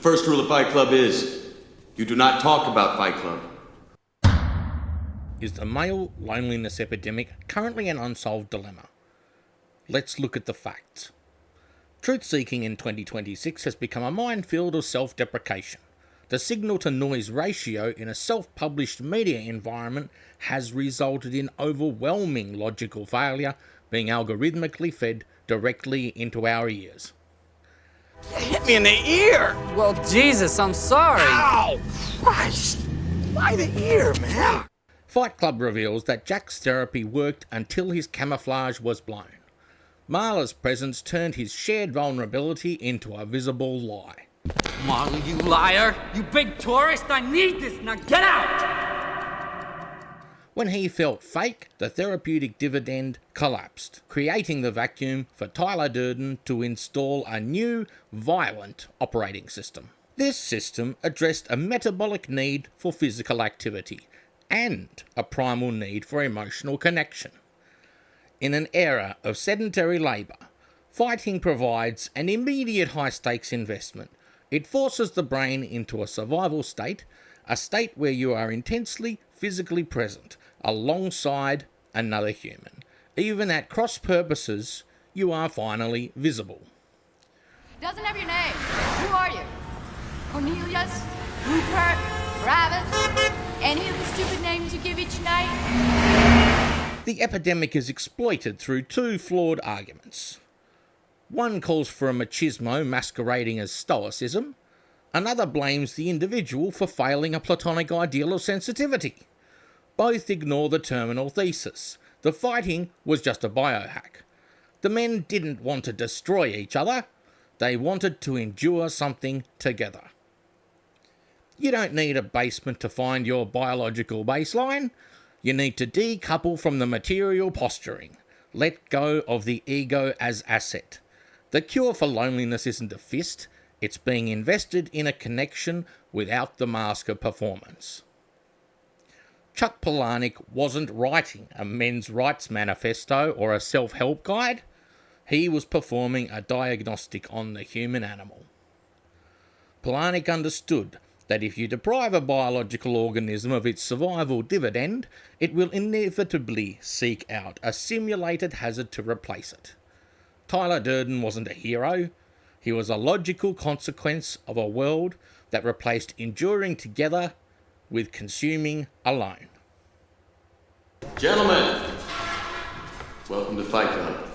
first rule of Fight Club is, you do not talk about Fight Club. Is the male loneliness epidemic currently an unsolved dilemma? Let's look at the facts. Truth-seeking in 2026 has become a minefield of self-deprecation. The signal-to-noise ratio in a self-published media environment has resulted in overwhelming logical failure being algorithmically fed directly into our ears. You hit me in the ear! Well, Jesus, I'm sorry. Ow! Christ! Why the ear, man? Fight Club reveals that Jack's therapy worked until his camouflage was blown. Marla's presence turned his shared vulnerability into a visible lie. Marla, you liar! You big tourist! I need this! Now get out! When he felt fake, the therapeutic dividend collapsed, creating the vacuum for Tyler Durden to install a new, violent operating system. This system addressed a metabolic need for physical activity and a primal need for emotional connection. In an era of sedentary labour, fighting provides an immediate high-stakes investment. It forces the brain into a survival state, a state where you are intensely physically present alongside another human. Even at cross purposes, you are finally visible. Doesn't have your name. Who are you? Cornelius? Rupert? Travis? Any of the stupid names you give each night? The epidemic is exploited through two flawed arguments. One calls for a machismo masquerading as stoicism. Another blames the individual for failing a platonic ideal of sensitivity. Both ignore the terminal thesis. The fighting was just a biohack. The men didn't want to destroy each other. They wanted to endure something together. You don't need a basement to find your biological baseline. You need to decouple from the material posturing. Let go of the ego as asset. The cure for loneliness isn't a fist. It's being invested in a connection without the mask of performance. Chuck Palahnik wasn't writing a men's rights manifesto or a self-help guide. He was performing a diagnostic on the human animal. Palahnik understood that if you deprive a biological organism of its survival dividend, it will inevitably seek out a simulated hazard to replace it. Tyler Durden wasn't a hero. He was a logical consequence of a world that replaced enduring together with consuming alone. Gentlemen, welcome to Fight Club.